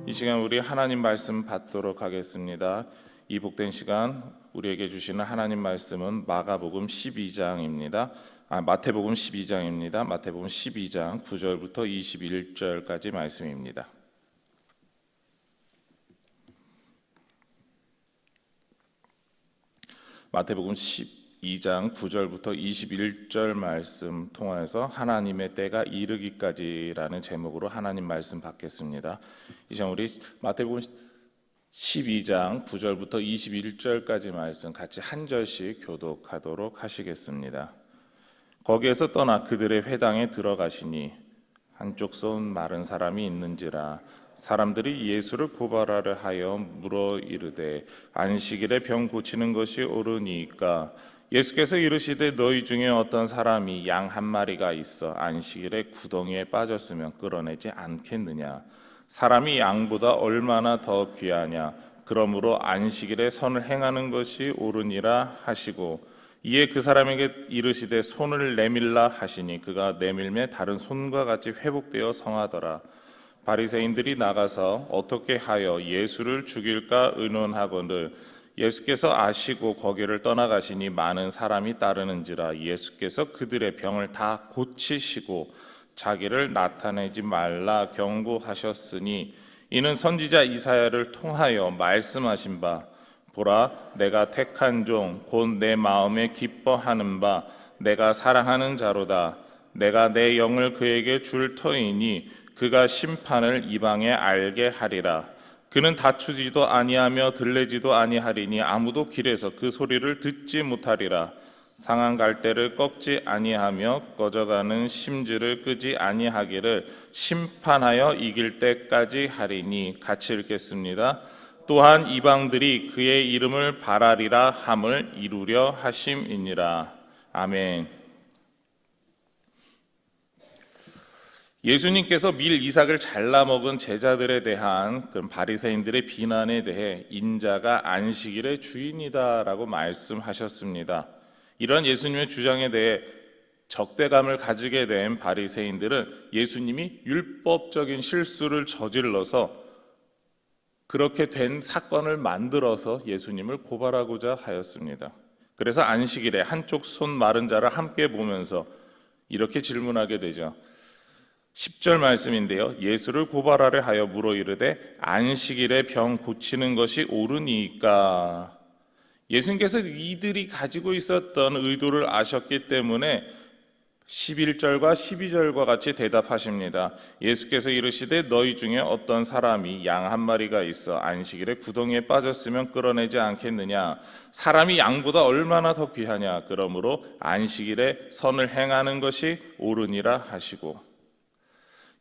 이 시간 우리 하나님 말씀 받도록 하겠습니다. 이 복된 시간 우리에게 주시는 하나님 말씀은 마태복음 12장입니다. 마태복음 12장 9절부터 21절까지 말씀입니다. 마태복음 12장 9절부터 21절 말씀 통하여서 하나님의 때가 이르기까지라는 제목으로 하나님 말씀 받겠습니다. 이제 우리 마태복음 12장 9절부터 21절까지 말씀 같이 한 절씩 교독하도록 하시겠습니다. 거기에서 떠나 그들의 회당에 들어가시니 한쪽 손 마른 사람이 있는지라 사람들이 예수를 고발하려 하여 물어 이르되 안식일에 병 고치는 것이 옳으니까 예수께서 이르시되 너희 중에 어떤 사람이 양 한 마리가 있어 안식일에 구덩이에 빠졌으면 끌어내지 않겠느냐 사람이 양보다 얼마나 더 귀하냐 그러므로 안식일에 선을 행하는 것이 옳으니라 하시고 이에 그 사람에게 이르시되 손을 내밀라 하시니 그가 내밀매 다른 손과 같이 회복되어 성하더라. 바리새인들이 나가서 어떻게 하여 예수를 죽일까 의논하거늘 예수께서 아시고 거기를 떠나가시니 많은 사람이 따르는지라 예수께서 그들의 병을 다 고치시고 자기를 나타내지 말라 경고하셨으니 이는 선지자 이사야를 통하여 말씀하신 바 보라 내가 택한 종 곧 내 마음에 기뻐하는 바 내가 사랑하는 자로다 내가 내 영을 그에게 줄 터이니 그가 심판을 이방에 알게 하리라 그는 다투지도 아니하며 들레지도 아니하리니 아무도 길에서 그 소리를 듣지 못하리라 상한 갈대를 꺾지 아니하며 꺼져가는 심지를 끄지 아니하기를 심판하여 이길 때까지 하리니 같이 읽겠습니다. 또한 이방들이 그의 이름을 바라리라 함을 이루려 하심이니라. 아멘. 예수님께서 밀 이삭을 잘라 먹은 제자들에 대한 그런 바리새인들의 비난에 대해 인자가 안식일의 주인이다라고 말씀하셨습니다. 이런 예수님의 주장에 대해 적대감을 가지게 된 바리새인들은 예수님이 율법적인 실수를 저질러서 그렇게 된 사건을 만들어서 예수님을 고발하고자 하였습니다. 그래서 안식일에 한쪽 손 마른 자를 함께 보면서 이렇게 질문하게 되죠. 10절 말씀인데요. 예수를 고발하려 하여 물어 이르되 안식일에 병 고치는 것이 옳으니까 예수님께서 이들이 가지고 있었던 의도를 아셨기 때문에 11절과 12절과 같이 대답하십니다. 예수께서 이르시되 너희 중에 어떤 사람이 양 한 마리가 있어 안식일에 구덩이에 빠졌으면 끌어내지 않겠느냐 사람이 양보다 얼마나 더 귀하냐 그러므로 안식일에 선을 행하는 것이 옳으니라 하시고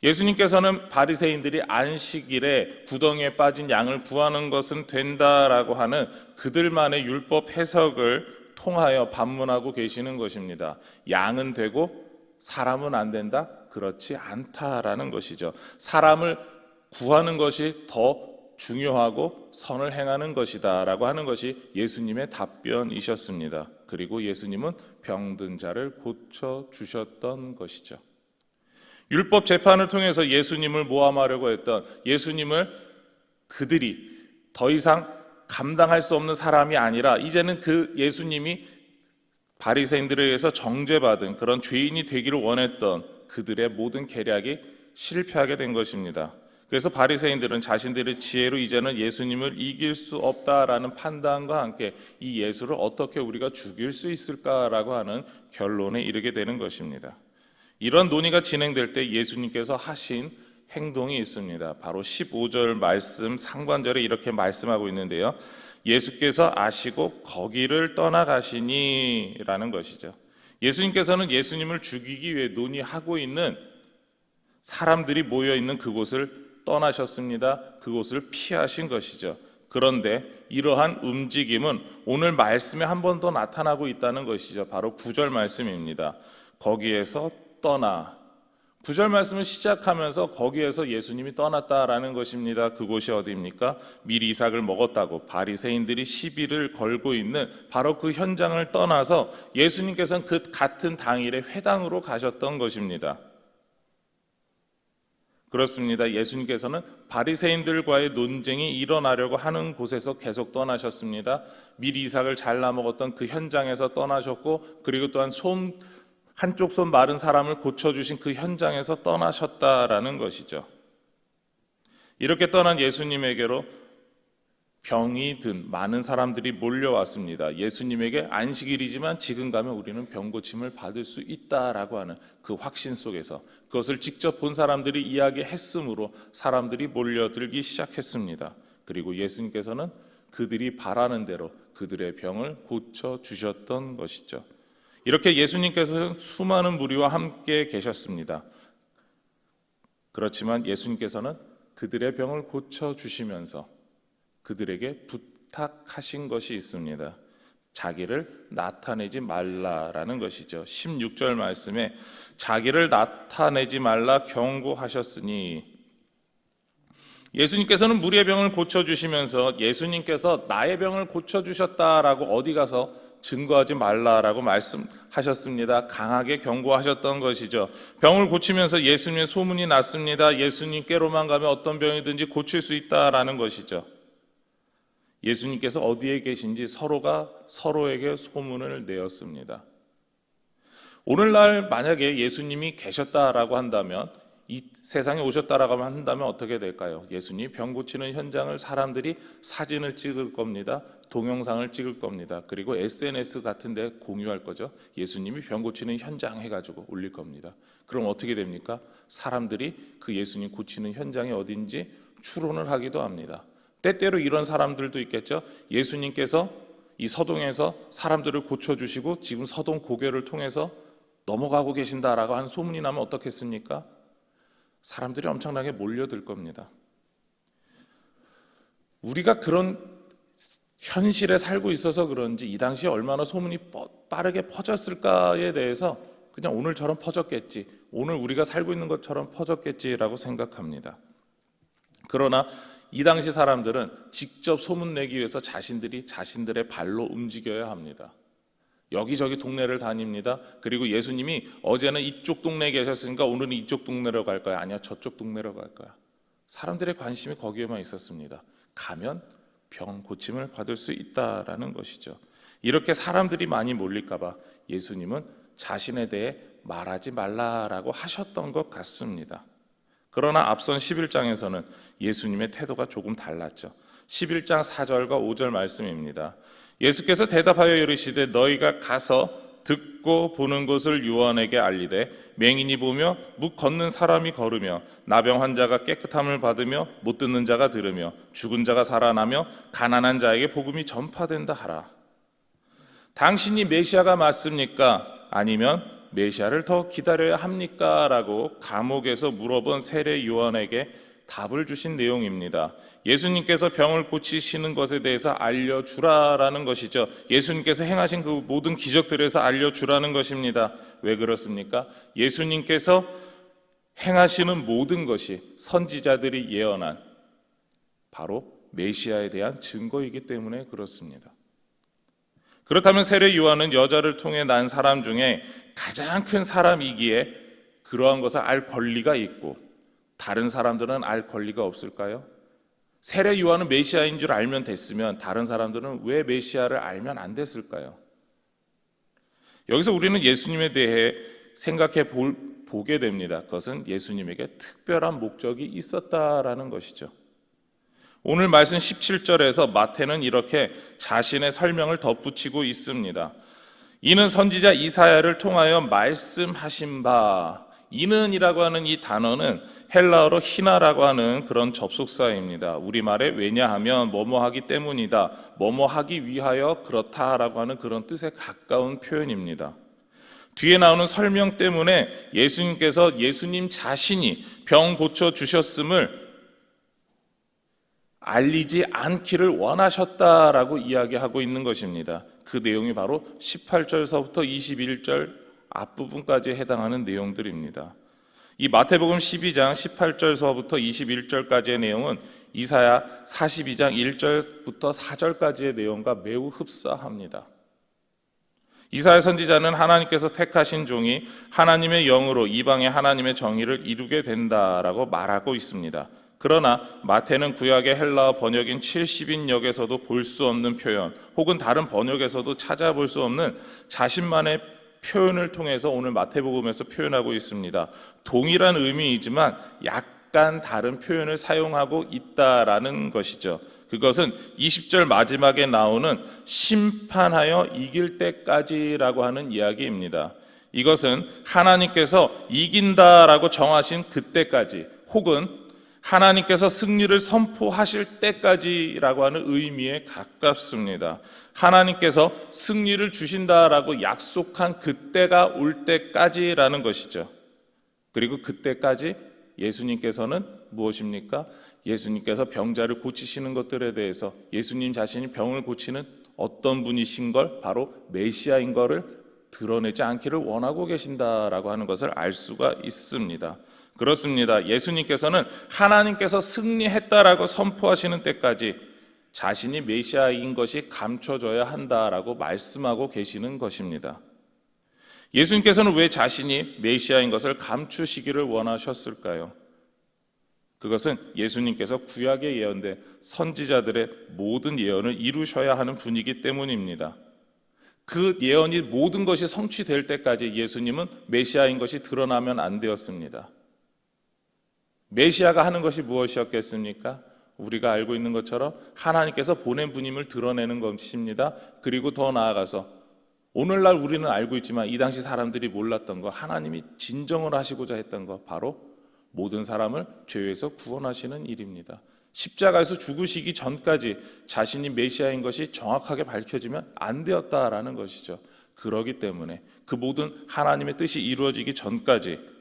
예수님께서는 바리새인들이 안식일에 구덩이에 빠진 양을 구하는 것은 된다라고 하는 그들만의 율법 해석을 통하여 반문하고 계시는 것입니다. 양은 되고 사람은 안 된다? 그렇지 않다라는 것이죠. 사람을 구하는 것이 더 중요하고 선을 행하는 것이다 라고 하는 것이 예수님의 답변이셨습니다. 그리고 예수님은 병든 자를 고쳐주셨던 것이죠. 율법 재판을 통해서 예수님을 모함하려고 했던 예수님을 그들이 더 이상 감당할 수 없는 사람이 아니라 이제는 그 예수님이 바리새인들에 의해서 정죄받은 그런 죄인이 되기를 원했던 그들의 모든 계략이 실패하게 된 것입니다. 그래서 바리새인들은 자신들의 지혜로 이제는 예수님을 이길 수 없다라는 판단과 함께 이 예수를 어떻게 우리가 죽일 수 있을까라고 하는 결론에 이르게 되는 것입니다. 이런 논의가 진행될 때 예수님께서 하신 행동이 있습니다. 바로 15절 말씀 상반절에 이렇게 말씀하고 있는데요. 예수께서 아시고 거기를 떠나가시니 라는 것이죠. 예수님께서는 예수님을 죽이기 위해 논의하고 있는 사람들이 모여있는 그곳을 떠나셨습니다. 그곳을 피하신 것이죠. 그런데 이러한 움직임은 오늘 말씀에 한 번 더 나타나고 있다는 것이죠. 바로 9절 말씀입니다. 거기에서 떠나 9절 말씀을 시작하면서 거기에서 예수님이 떠났다라는 것입니다. 그곳이 어디입니까? 밀 이삭을 먹었다고 바리새인들이 시비를 걸고 있는 바로 그 현장을 떠나서 예수님께서는 그 같은 당일에 회당으로 가셨던 것입니다. 그렇습니다. 예수님께서는 바리새인들과의 논쟁이 일어나려고 하는 곳에서 계속 떠나셨습니다. 미리 이삭을 잘라 먹었던 그 현장에서 떠나셨고, 그리고 또한 한쪽 손 마른 사람을 고쳐주신 그 현장에서 떠나셨다라는 것이죠. 이렇게 떠난 예수님에게로 병이 든 많은 사람들이 몰려왔습니다. 예수님에게 안식일이지만 지금 가면 우리는 병 고침을 받을 수 있다라고 하는 그 확신 속에서, 그것을 직접 본 사람들이 이야기했으므로 사람들이 몰려들기 시작했습니다. 그리고 예수님께서는 그들이 바라는 대로 그들의 병을 고쳐주셨던 것이죠. 이렇게 예수님께서는 수많은 무리와 함께 계셨습니다. 그렇지만 예수님께서는 그들의 병을 고쳐주시면서 그들에게 부탁하신 것이 있습니다. 자기를 나타내지 말라라는 것이죠. 16절 말씀에 자기를 나타내지 말라 경고하셨으니, 예수님께서는 무리의 병을 고쳐주시면서 예수님께서 나의 병을 고쳐주셨다라고 어디 가서 증거하지 말라라고 말씀하셨습니다. 강하게 경고하셨던 것이죠. 병을 고치면서 예수님의 소문이 났습니다. 예수님께로만 가면 어떤 병이든지 고칠 수 있다라는 것이죠. 예수님께서 어디에 계신지 서로가 서로에게 소문을 내었습니다. 오늘날 만약에 예수님이 계셨다라고 한다면, 이 세상에 오셨다라고 한다면 어떻게 될까요? 예수님이 병 고치는 현장을 사람들이 사진을 찍을 겁니다. 동영상을 찍을 겁니다. 그리고 SNS 같은 데 공유할 거죠. 예수님이 병 고치는 현장 해가지고 올릴 겁니다. 그럼 어떻게 됩니까? 사람들이 그 예수님 고치는 현장이 어딘지 추론을 하기도 합니다. 때때로 이런 사람들도 있겠죠. 예수님께서 이 서동에서 사람들을 고쳐주시고 지금 서동 고교를 통해서 넘어가고 계신다라고 하는 소문이 나면 어떻겠습니까? 사람들이 엄청나게 몰려들 겁니다. 우리가 그런 현실에 살고 있어서 그런지 이 당시에 얼마나 소문이 빠르게 퍼졌을까에 대해서 그냥 오늘처럼 퍼졌겠지, 오늘 우리가 살고 있는 것처럼 퍼졌겠지라고 생각합니다. 그러나 이 당시 사람들은 직접 소문내기 위해서 자신들의 발로 움직여야 합니다. 여기저기 동네를 다닙니다. 그리고 예수님이 어제는 이쪽 동네에 계셨으니까 오늘은 이쪽 동네로 갈 거야. 아니야, 저쪽 동네로 갈 거야. 사람들의 관심이 거기에만 있었습니다. 가면 병 고침을 받을 수 있다라는 것이죠. 이렇게 사람들이 많이 몰릴까 봐 예수님은 자신에 대해 말하지 말라라고 하셨던 것 같습니다. 그러나 앞선 11장에서는 예수님의 태도가 조금 달랐죠. 11장 4절과 5절 말씀입니다. 예수께서 대답하여 이르시되 너희가 가서 듣고 보는 것을 요한에게 알리되 맹인이 보며 묵 걷는 사람이 걸으며 나병 환자가 깨끗함을 받으며 못 듣는 자가 들으며 죽은 자가 살아나며 가난한 자에게 복음이 전파된다 하라. 당신이 메시아가 맞습니까? 아니면 메시아를 더 기다려야 합니까? 라고 감옥에서 물어본 세례 요한에게 답을 주신 내용입니다. 예수님께서 병을 고치시는 것에 대해서 알려주라라는 것이죠. 예수님께서 행하신 그 모든 기적들에서 알려주라는 것입니다. 왜 그렇습니까? 예수님께서 행하시는 모든 것이 선지자들이 예언한 바로 메시아에 대한 증거이기 때문에 그렇습니다. 그렇다면 세례 요한은 여자를 통해 난 사람 중에 가장 큰 사람이기에 그러한 것을 알 권리가 있고 다른 사람들은 알 권리가 없을까요? 세례 요한은 메시아인 줄 알면 됐으면 다른 사람들은 왜 메시아를 알면 안 됐을까요? 여기서 우리는 예수님에 대해 생각해 보게 됩니다. 그것은 예수님에게 특별한 목적이 있었다라는 것이죠. 오늘 말씀 17절에서 마태는 이렇게 자신의 설명을 덧붙이고 있습니다. 이는 선지자 이사야를 통하여 말씀하신 바, 이는이라고 하는 이 단어는 헬라어로 히나라고 하는 그런 접속사입니다. 우리말에 왜냐하면 뭐뭐하기 때문이다, 뭐뭐하기 위하여 그렇다라고 하는 그런 뜻에 가까운 표현입니다. 뒤에 나오는 설명 때문에 예수님께서 예수님 자신이 병 고쳐주셨음을 알리지 않기를 원하셨다라고 이야기하고 있는 것입니다. 그 내용이 바로 18절서부터 21절 앞부분까지 해당하는 내용들입니다. 이 마태복음 12장 18절서부터 21절까지의 내용은 이사야 42장 1절부터 4절까지의 내용과 매우 흡사합니다. 이사야 선지자는 하나님께서 택하신 종이 하나님의 영으로 이방의 하나님의 정의를 이루게 된다라고 말하고 있습니다. 그러나 마태는 구약의 헬라어 번역인 70인역에서도 볼 수 없는 표현, 혹은 다른 번역에서도 찾아볼 수 없는 자신만의 표현을 통해서 오늘 마태복음에서 표현하고 있습니다. 동일한 의미이지만 약간 다른 표현을 사용하고 있다라는 것이죠. 그것은 20절 마지막에 나오는 심판하여 이길 때까지라고 하는 이야기입니다. 이것은 하나님께서 이긴다라고 정하신 그때까지, 혹은 하나님께서 승리를 선포하실 때까지라고 하는 의미에 가깝습니다. 하나님께서 승리를 주신다라고 약속한 그때가 올 때까지라는 것이죠. 그리고 그때까지 예수님께서는 무엇입니까? 예수님께서 병자를 고치시는 것들에 대해서 예수님 자신이 병을 고치는 어떤 분이신 걸, 바로 메시아인 것을 드러내지 않기를 원하고 계신다라고 하는 것을 알 수가 있습니다. 그렇습니다. 예수님께서는 하나님께서 승리했다라고 선포하시는 때까지 자신이 메시아인 것이 감춰져야 한다라고 말씀하고 계시는 것입니다. 예수님께서는 왜 자신이 메시아인 것을 감추시기를 원하셨을까요? 그것은 예수님께서 구약에 예언된 선지자들의 모든 예언을 이루셔야 하는 분이기 때문입니다. 그 예언이 모든 것이 성취될 때까지 예수님은 메시아인 것이 드러나면 안 되었습니다. 메시아가 하는 것이 무엇이었겠습니까? 우리가 알고 있는 것처럼 하나님께서 보낸 분임을 드러내는 것입니다. 그리고 더 나아가서 오늘날 우리는 알고 있지만 이 당시 사람들이 몰랐던 것, 하나님이 진정을 하시고자 했던 것, 바로 모든 사람을 죄에서 구원하시는 일입니다. 십자가에서 죽으시기 전까지 자신이 메시아인 것이 정확하게 밝혀지면 안 되었다라는 것이죠. 그러기 때문에 그 모든 하나님의 뜻이 이루어지기 전까지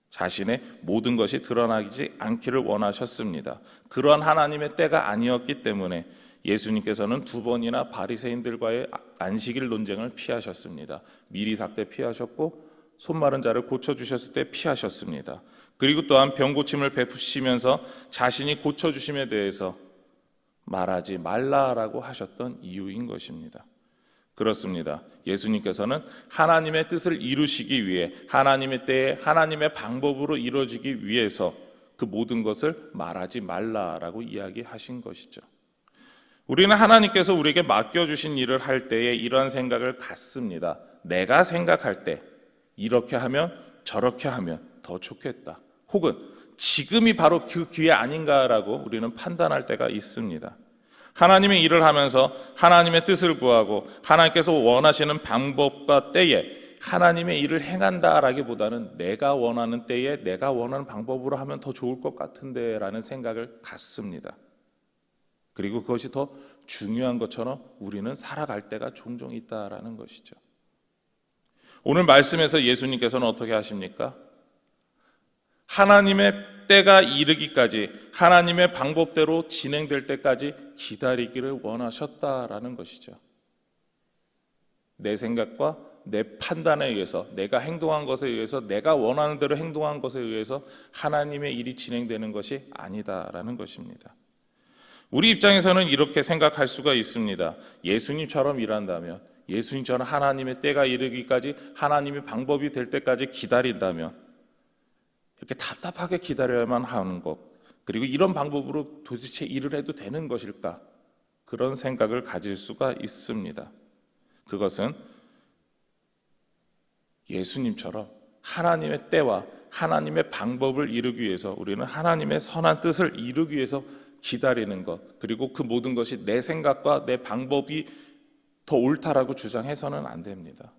자신의 모든 것이 드러나지 않기를 원하셨습니다. 그러한 하나님의 때가 아니었기 때문에 예수님께서는 2번이나 바리새인들과의 안식일 논쟁을 피하셨습니다. 미리삭 때 피하셨고 손 마른 자를 고쳐주셨을 때 피하셨습니다. 그리고 또한 병 고침을 베푸시면서 자신이 고쳐주심에 대해서 말하지 말라라고 하셨던 이유인 것입니다. 그렇습니다. 예수님께서는 하나님의 뜻을 이루시기 위해 하나님의 때에 하나님의 방법으로 이루어지기 위해서 그 모든 것을 말하지 말라라고 이야기하신 것이죠. 우리는 하나님께서 우리에게 맡겨주신 일을 할 때에 이런 생각을 갖습니다. 내가 생각할 때 이렇게 하면 저렇게 하면 더 좋겠다, 혹은 지금이 바로 그 기회 아닌가라고 우리는 판단할 때가 있습니다. 하나님의 일을 하면서 하나님의 뜻을 구하고 하나님께서 원하시는 방법과 때에 하나님의 일을 행한다라기보다는 내가 원하는 때에 내가 원하는 방법으로 하면 더 좋을 것 같은데 라는 생각을 갖습니다. 그리고 그것이 더 중요한 것처럼 우리는 살아갈 때가 종종 있다라는 것이죠. 오늘 말씀에서 예수님께서는 어떻게 하십니까? 하나님의 때가 이르기까지, 하나님의 방법대로 진행될 때까지 기다리기를 원하셨다라는 것이죠. 내 생각과 내 판단에 의해서, 내가 행동한 것에 의해서, 내가 원하는 대로 행동한 것에 의해서 하나님의 일이 진행되는 것이 아니다라는 것입니다. 우리 입장에서는 이렇게 생각할 수가 있습니다. 예수님처럼 일한다면, 예수님처럼 하나님의 때가 이르기까지, 하나님의 방법이 될 때까지 기다린다면 이렇게 답답하게 기다려야만 하는 것, 그리고 이런 방법으로 도대체 일을 해도 되는 것일까? 그런 생각을 가질 수가 있습니다. 그것은 예수님처럼 하나님의 때와 하나님의 방법을 이루기 위해서, 우리는 하나님의 선한 뜻을 이루기 위해서 기다리는 것, 그리고 그 모든 것이 내 생각과 내 방법이 더 옳다라고 주장해서는 안 됩니다.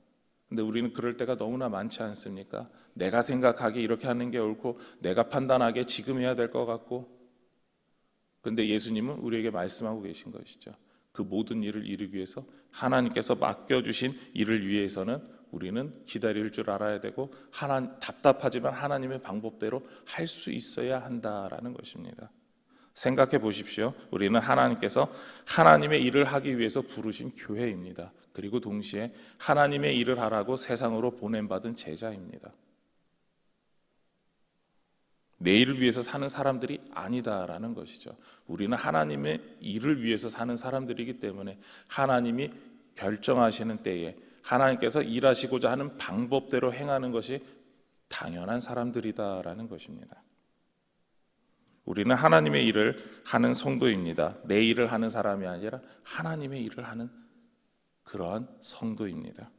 근데 우리는 그럴 때가 너무나 많지 않습니까? 내가 생각하기에 이렇게 하는 게 옳고, 내가 판단하기에 지금 해야 될 것 같고. 근데 예수님은 우리에게 말씀하고 계신 것이죠. 그 모든 일을 이루기 위해서, 하나님께서 맡겨주신 일을 위해서는 우리는 기다릴 줄 알아야 되고, 답답하지만 하나님의 방법대로 할 수 있어야 한다라는 것입니다. 생각해 보십시오. 우리는 하나님께서 하나님의 일을 하기 위해서 부르신 교회입니다. 그리고 동시에 하나님의 일을 하라고 세상으로 보냄받은 제자입니다. 내 일을 위해서 사는 사람들이 아니다라는 것이죠. 우리는 하나님의 일을 위해서 사는 사람들이기 때문에 하나님이 결정하시는 때에 하나님께서 일하시고자 하는 방법대로 행하는 것이 당연한 사람들이다라는 것입니다. 우리는 하나님의 일을 하는 성도입니다. 내 일을 하는 사람이 아니라 하나님의 일을 하는 그러한 성도입니다.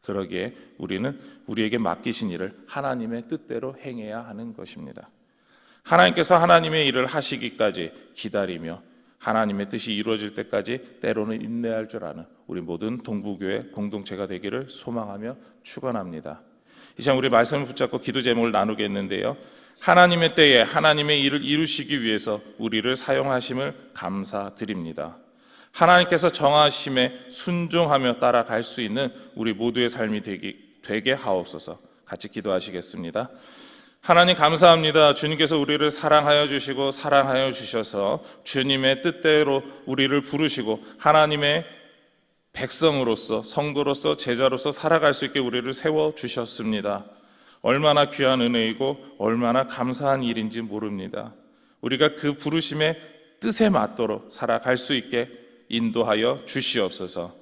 그러기에 우리는 우리에게 맡기신 일을 하나님의 뜻대로 행해야 하는 것입니다. 하나님께서 하나님의 일을 하시기까지 기다리며 하나님의 뜻이 이루어질 때까지 때로는 인내할 줄 아는 우리 모든 동부교회 공동체가 되기를 소망하며 축원합니다. 이 시간 우리 말씀을 붙잡고 기도 제목을 나누겠는데요, 하나님의 때에 하나님의 일을 이루시기 위해서 우리를 사용하심을 감사드립니다. 하나님께서 정하심에 순종하며 따라갈 수 있는 우리 모두의 삶이 되게 하옵소서. 같이 기도하시겠습니다. 하나님 감사합니다. 주님께서 우리를 사랑하여 주시고 사랑하여 주셔서 주님의 뜻대로 우리를 부르시고 하나님의 백성으로서, 성도로서, 제자로서 살아갈 수 있게 우리를 세워주셨습니다. 얼마나 귀한 은혜이고 얼마나 감사한 일인지 모릅니다. 우리가 그 부르심의 뜻에 맞도록 살아갈 수 있게 인도하여 주시옵소서.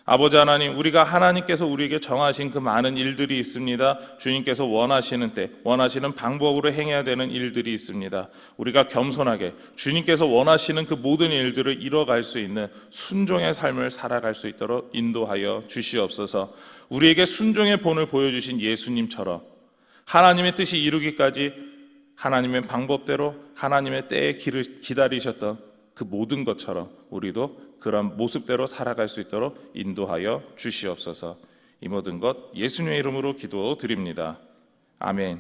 아버지 하나님, 우리가 하나님께서 우리에게 정하신 그 많은 일들이 있습니다. 주님께서 원하시는 때, 원하시는 방법으로 행해야 되는 일들이 있습니다. 우리가 겸손하게 주님께서 원하시는 그 모든 일들을 이뤄갈 수 있는 순종의 삶을 살아갈 수 있도록 인도하여 주시옵소서. 우리에게 순종의 본을 보여주신 예수님처럼 하나님의 뜻이 이루기까지 하나님의 방법대로 하나님의 때에 기다리셨던 그 모든 것처럼 우리도 그런 모습대로 살아갈 수 있도록 인도하여 주시옵소서. 이 모든 것 예수님의 이름으로 기도드립니다. 아멘.